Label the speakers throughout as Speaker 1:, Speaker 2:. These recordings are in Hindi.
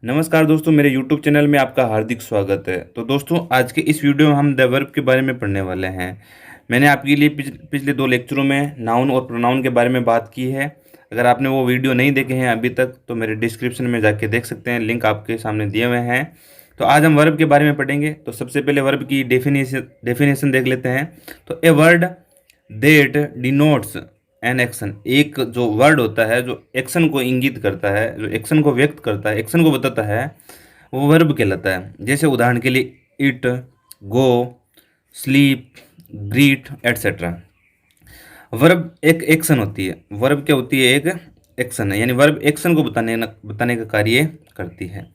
Speaker 1: नमस्कार दोस्तों, मेरे YouTube चैनल में आपका हार्दिक स्वागत है। तो दोस्तों, आज के इस वीडियो में हम द वर्ब के बारे में पढ़ने वाले हैं। मैंने आपके लिए पिछले 2 लेक्चरों में नाउन और प्रोनाउन के बारे में बात की है। अगर आपने वो वीडियो नहीं देखे हैं अभी तक तो मेरे डिस्क्रिप्शन में जाके देख सकते हैं, लिंक आपके सामने दिए हुए हैं। तो आज हम वर्ब के बारे में पढ़ेंगे। तो सबसे पहले वर्ब की डेफिनेशन देख लेते हैं। तो a word that denotes an action, एक जो वर्ड होता है जो एक्शन को इंगित करता है, जो एक्शन को व्यक्त करता है, एक्शन को बताता है, वो वर्ब कहलाता है। जैसे उदाहरण के लिए it, go, sleep, greet etcetera. Verb एक एक्शन होती है। वर्ब क्या होती है? एक एक्शन है, यानी वर्ब एक्शन को बताने का कार्य करती है।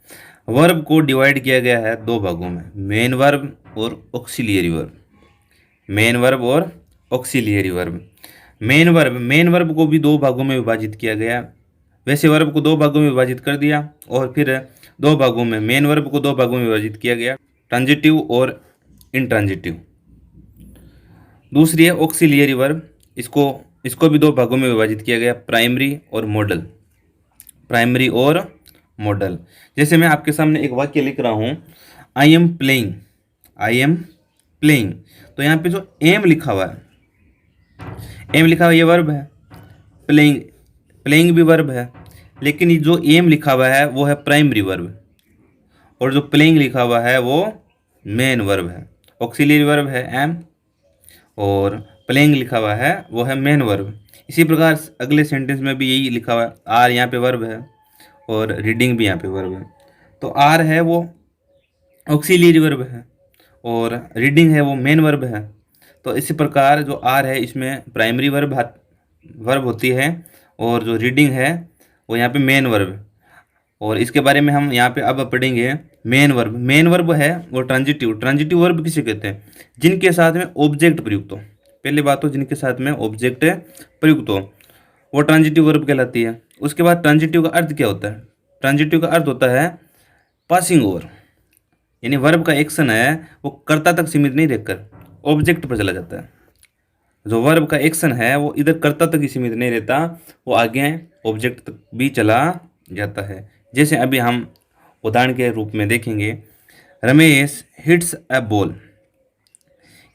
Speaker 1: वर्ब को डिवाइड किया गया है 2 भागों में, मेन वर्ब और ऑक्सिलियरी वर्ब। मेन वर्ब और ऑक्सिलियरी वर्ब। मेन वर्ब को भी 2 भागों में विभाजित किया गया। वैसे वर्ब को 2 भागों में विभाजित कर दिया और फिर 2 भागों में मेन वर्ब को 2 भागों में विभाजित किया गया, ट्रांजिटिव और इंट्रांजिटिव। दूसरी है ऑक्सिलियरी वर्ब। इसको भी 2 भागों में विभाजित किया गया, प्राइमरी और मॉडल। प्राइमरी और मॉडल। जैसे मैं आपके सामने एक वाक्य लिख रहा हूँ, I am playing. I am playing, तो यहाँ पे जो एम लिखा हुआ है, एम लिखा हुआ ये वर्ब है। प्लेइंग, प्लेइंग भी वर्ब है, लेकिन ये जो एम लिखा हुआ है वो है प्राइमरी वर्ब, और जो प्लेइंग लिखा हुआ है वो मेन वर्ब है। ऑक्सिलियरी वर्ब है एम, और प्लेइंग लिखा हुआ है वो है मेन वर्ब। इसी प्रकार अगले सेंटेंस में भी यही लिखा हुआ है, आर यहाँ पे वर्ब है और रीडिंग भी यहाँ पे वर्ब है। तो आर है वो ऑक्सिलियरी वर्ब है और रीडिंग है वो मेन वर्ब है। तो इसी प्रकार जो आर है इसमें प्राइमरी वर्ब होती है, और जो रीडिंग है वो यहाँ पे मेन वर्ब। और इसके बारे में हम यहाँ पे अब पढ़ेंगे मेन वर्ब। मेन वर्ब है वो ट्रांजिटिव। ट्रांजिटिव वर्ब किसे कहते हैं? जिनके साथ में ऑब्जेक्ट प्रयुक्त हो। पहली बात तो जिनके साथ में ऑब्जेक्ट प्रयुक्त हो वो ट्रांजिटिव वर्ब कहलाती है। उसके बाद ट्रांजिटिव का अर्थ क्या होता है? ट्रांजिटिव का अर्थ होता है पासिंग ओवर, यानी वर्ब का एक्शन है वो कर्ता तक सीमित नहीं रहकर ऑब्जेक्ट पर चला जाता है। जो वर्ब का एक्शन है वो इधर कर्ता तक ही सीमित नहीं रहता, वो आगे ऑब्जेक्ट तक भी चला जाता है। जैसे अभी हम उदाहरण के रूप में देखेंगे, रमेश हिट्स अ बॉल।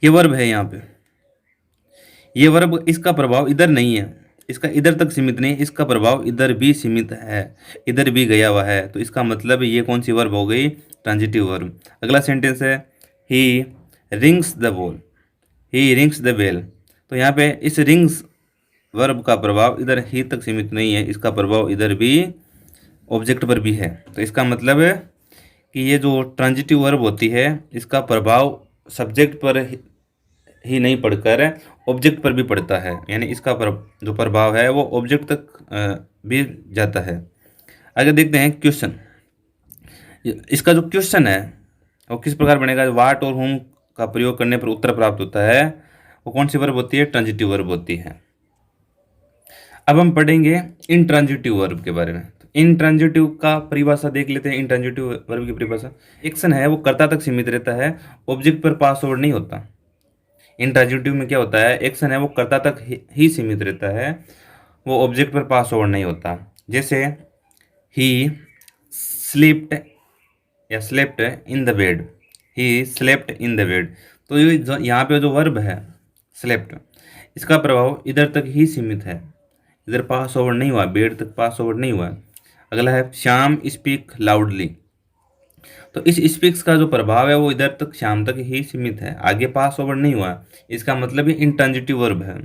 Speaker 1: ये वर्ब है यहाँ पे। ये वर्ब, इसका प्रभाव इधर नहीं है, इसका इधर तक सीमित नहीं, इसका प्रभाव इधर भी सीमित है, इधर भी गया हुआ है। तो इसका मतलब ये कौन सी वर्ब हो गई? Transitive verb. अगला सेंटेंस है he rings the ball. He rings the bell. तो यहाँ पे इस रिंग्स वर्ब का प्रभाव इधर ही तक सीमित नहीं है, इसका प्रभाव इधर भी ऑब्जेक्ट पर भी है। तो इसका मतलब है कि ये जो ट्रांजिटिव वर्ब होती है इसका प्रभाव सब्जेक्ट पर ही नहीं पड़कर ऑब्जेक्ट पर भी पड़ता है, यानी इसका जो प्रभाव है वो ऑब्जेक्ट तक भी जाता है। आगे देखते हैं क्वेश्चन। इसका जो क्वेश्चन है वो किस प्रकार बनेगा? वाट और हुम का प्रयोग करने पर उत्तर प्राप्त होता है, वो कौन सी वर्ब होती है? ट्रांजिटिव वर्ब होती है। अब हम पढ़ेंगे इंट्रांजिटिव वर्ब के बारे में। तो इंट्रांजिटिव का परिभाषा देख लेते हैं। इंट्रांजिटिव वर्ब की परिभाषा, एक्शन है वो कर्ता तक सीमित रहता है, ऑब्जेक्ट पर पास ओवर नहीं होता। इंट्रांजिटिव में क्या होता है? एक्शन है वो कर्ता तक ही सीमित रहता है, वो ऑब्जेक्ट पर पास ओवर नहीं होता। जैसे ही स्लीप्ड या slept in the bed. He slept in the bed. तो ये यहाँ पे जो वर्ब है स्लेप्ट, इसका प्रभाव इधर तक ही सीमित है, इधर पास ओवर नहीं हुआ, बेड तक पास ओवर नहीं हुआ। अगला है श्याम स्पीक लाउडली। तो इस स्पीक्स का जो प्रभाव है वो इधर तक, शाम तक ही सीमित है, आगे पास ओवर नहीं हुआ। इसका मतलब ये इंट्रांजिटिव वर्ब है।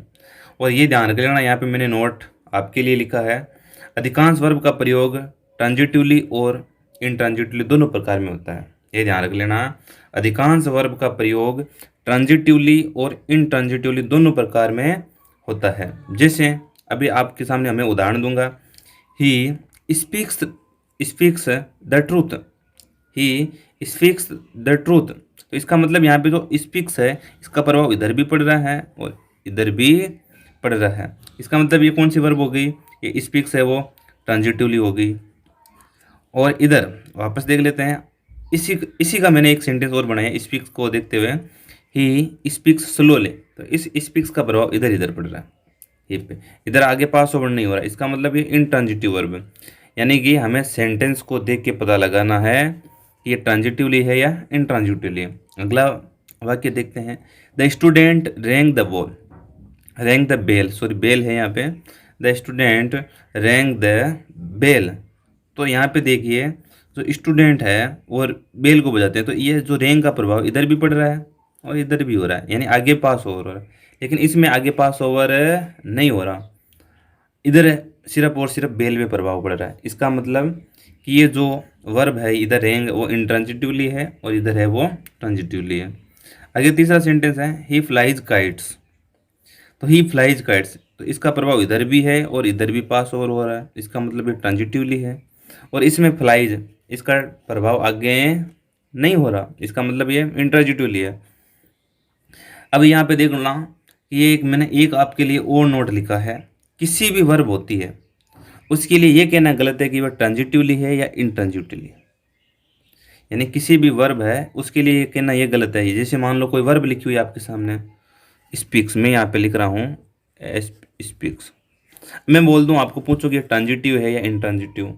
Speaker 1: और ये ध्यान रख लेना, यहाँ पे मैंने नोट आपके लिए लिखा है, अधिकांश वर्ब का प्रयोग ट्रांजिटिवली और इंट्रांजिटिवली दोनों प्रकार में होता है। ये ध्यान रख लेना, अधिकांश वर्ब का प्रयोग ट्रांजिटिवली और इंट्रांजिटिवली दोनों प्रकार में होता है। जैसे अभी आपके सामने हमें उदाहरण दूंगा, he speaks speaks the truth. He speaks the truth. तो इसका मतलब यहाँ पे जो स्पीक्स है इसका प्रभाव इधर भी पड़ रहा है और इधर भी पड़ रहा है। इसका मतलब ये कौन सी वर्ब हो गई? ये स्पीक्स है वो ट्रांजिटिवली हो गई। और इधर वापस देख लेते हैं, इसी का मैंने एक सेंटेंस और बनाया स्पीक्स को देखते हुए, ही स्पीक्स स्लोली। तो इस स्पीक्स का प्रभाव इधर इधर पड़ रहा है, ये पे, इधर आगे पास ओवर नहीं हो रहा है। इसका मतलब ये इंट्रांजिटिव वर्ब है। यानी कि हमें सेंटेंस को देख के पता लगाना है कि ये ट्रांजिटिवली है या इंट्रांजिटिवली। अगला वाक्य देखते हैं। The student rang the ball, rang the bell, sorry bell है यहाँ पे, the student rang the bell. तो यहाँ पे देखिए जो स्टूडेंट है और बेल को बजाते हैं, तो ये जो रैंग का प्रभाव इधर भी पड़ रहा है और इधर भी हो रहा है, यानी आगे पास ओवर हो रहा है। लेकिन इसमें आगे पास ओवर नहीं हो रहा, इधर सिर्फ और सिर्फ बेल पे प्रभाव पड़ रहा है। इसका मतलब कि ये जो वर्ब है इधर रैंग वो इंट्रांजिटिवली है और इधर है वो ट्रांजिटिवली है। आगे तीसरा सेंटेंस है ही फ्लाइज काइट्स, तो ही फ्लाइज काइट्स, तो इसका प्रभाव इधर भी है और इधर भी पास ओवर हो रहा है, इसका मतलब ये ट्रांजिटिवली है। और इसमें फ्लाइज, इसका प्रभाव आगे नहीं हो रहा, इसका मतलब ये इंट्रांजिटिवली है। अब यहाँ पे देखना, ये एक मैंने एक आपके लिए और नोट लिखा है, किसी भी वर्ब होती है उसके लिए ये कहना गलत है कि वह ट्रांजिटिवली है या इंट्रांजिटिवली। यानी किसी भी वर्ब है उसके लिए ये कहना ये गलत है। जैसे मान लो कोई वर्ब लिखी हुई है आपके सामने, स्पीक्स, मैं यहाँ पे लिख रहा हूँ स्पीक्स, मैं बोल दूँ आपको, पूछो कि ये ट्रांजिटिव है या इंट्रांजिटिव,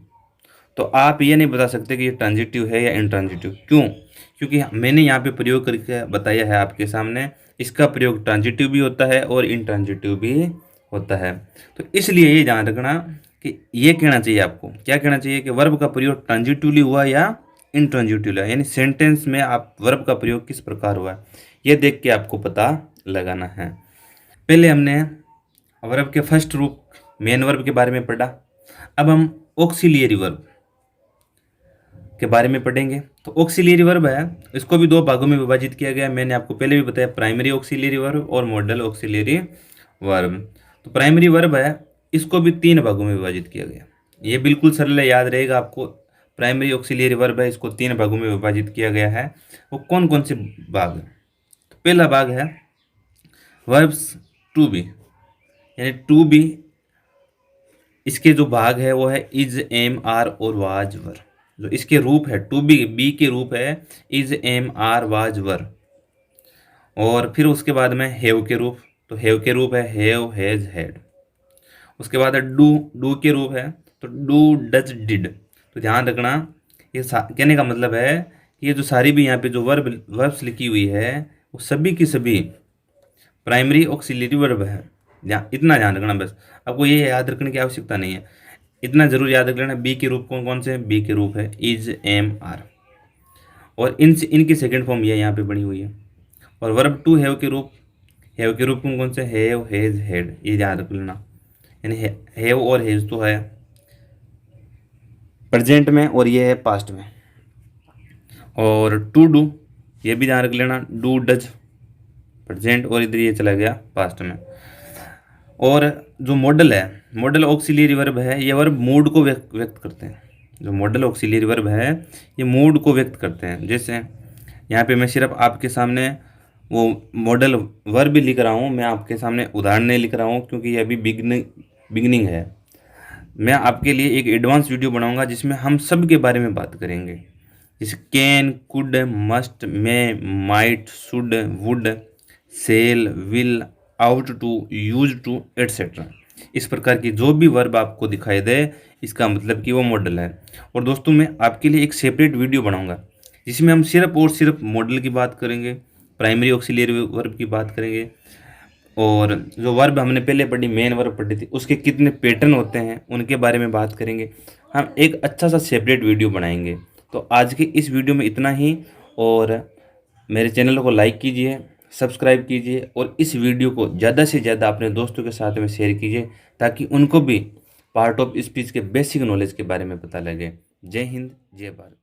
Speaker 1: तो आप ये नहीं बता सकते कि ये ट्रांजिटिव है या इंट्रांजिटिव। क्यों? क्योंकि मैंने यहाँ पे प्रयोग करके बताया है आपके सामने, इसका प्रयोग ट्रांजिटिव भी होता है और इंट्रांजिटिव भी होता है। तो इसलिए ये ध्यान रखना कि ये कहना चाहिए आपको, क्या कहना चाहिए कि वर्ब का प्रयोग ट्रांजिटिवली हुआ या इंट्रांजिटिवली, यानी सेंटेंस में आप वर्ब का प्रयोग किस प्रकार हुआ है ये देख के आपको पता लगाना है। पहले हमने वर्ब के फर्स्ट रूप मेन वर्ब के बारे में पढ़ा, अब हम ऑक्सिलियरी वर्ब के बारे में पढ़ेंगे। तो ऑक्सिलियरी वर्ब है, इसको भी दो भागों में विभाजित किया गया है। मैंने आपको पहले भी बताया, प्राइमरी ऑक्सिलियरी वर्ब और मॉडल ऑक्सिलियरी वर्ब। तो प्राइमरी वर्ब है, इसको भी तीन भागों में विभाजित किया गया। ये बिल्कुल सरल है, याद रहेगा आपको। प्राइमरी ऑक्सिलियरी वर्ब है, इसको तीन भागों में विभाजित किया गया है। वो कौन कौन से भाग? तो पहला भाग है वर्ब्स टू बी, यानी टू बी, इसके जो भाग है वो है इज, एम, आर और वाज, वर। जो इसके रूप है टू बी, बी के रूप है इज, एम, आर, वाज, वर। और फिर उसके बाद में हैव के रूप, तो हैव के रूप है हैव, हैज, हैड। उसके बाद है डू, डू के रूप है तो डू, डज, डिड। तो ध्यान रखना, ये कहने का मतलब है कि ये जो सारी भी यहाँ पे जो वर्ब्स लिखी हुई है वो सभी की सभी प्राइमरी ऑक्सिलियरी वर्ब है। इतना ध्यान रखना बस, आपको ये याद रखने की आवश्यकता नहीं है, इतना जरूर याद रख लेना। बी के रूप कौन कौन से हैं? बी के रूप है इज, एम, आर, और इनकी सेकंड फॉर्म ये यहाँ पे बनी हुई है। और वर्ब टू हैव के रूप, हैव के रूप कौन कौन से? हैव, हैज, हैड, ये याद रख लेना। यानी हैव और हैज तो है प्रेजेंट में और ये है पास्ट में। और टू डू, ये भी ध्यान रख लेना, डू, डज प्रेजेंट, और इधर ये चला गया पास्ट में। और जो मॉडल है, मॉडल ऑक्सिलियरी वर्ब है, ये वर्ब मूड को व्यक्त करते हैं। जो मॉडल ऑक्सिलियरी वर्ब है ये मूड को व्यक्त करते हैं। जैसे यहाँ पे मैं सिर्फ आपके सामने वो मॉडल वर्ब भी लिख रहा हूँ, मैं आपके सामने उदाहरण नहीं लिख रहा हूँ क्योंकि ये अभी बिगनिंग है। मैं आपके लिए एक एडवांस वीडियो बनाऊंगा जिसमें हम सब के बारे में बात करेंगे, जैसे can, could, must, may, might, should, would, shall, will, ought to, use to, etcetera. इस प्रकार की जो भी वर्ब आपको दिखाई दे इसका मतलब कि वो मॉडल है। और दोस्तों मैं आपके लिए एक सेपरेट वीडियो बनाऊंगा जिसमें हम सिर्फ और सिर्फ मॉडल की बात करेंगे, प्राइमरी ऑक्सिलियरी वर्ब की बात करेंगे, और जो वर्ब हमने पहले पढ़ी, मेन वर्ब पढ़ी थी, उसके कितने पैटर्न होते हैं उनके बारे में बात करेंगे। हम एक अच्छा सा सेपरेट वीडियो बनाएंगे। तो आज के इस वीडियो में इतना ही, और मेरे चैनल को लाइक कीजिए, सब्सक्राइब कीजिए, और इस वीडियो को ज़्यादा से ज़्यादा अपने दोस्तों के साथ में शेयर कीजिए ताकि उनको भी पार्ट ऑफ स्पीच के बेसिक नॉलेज के बारे में पता लगे। जय हिंद, जय भारत।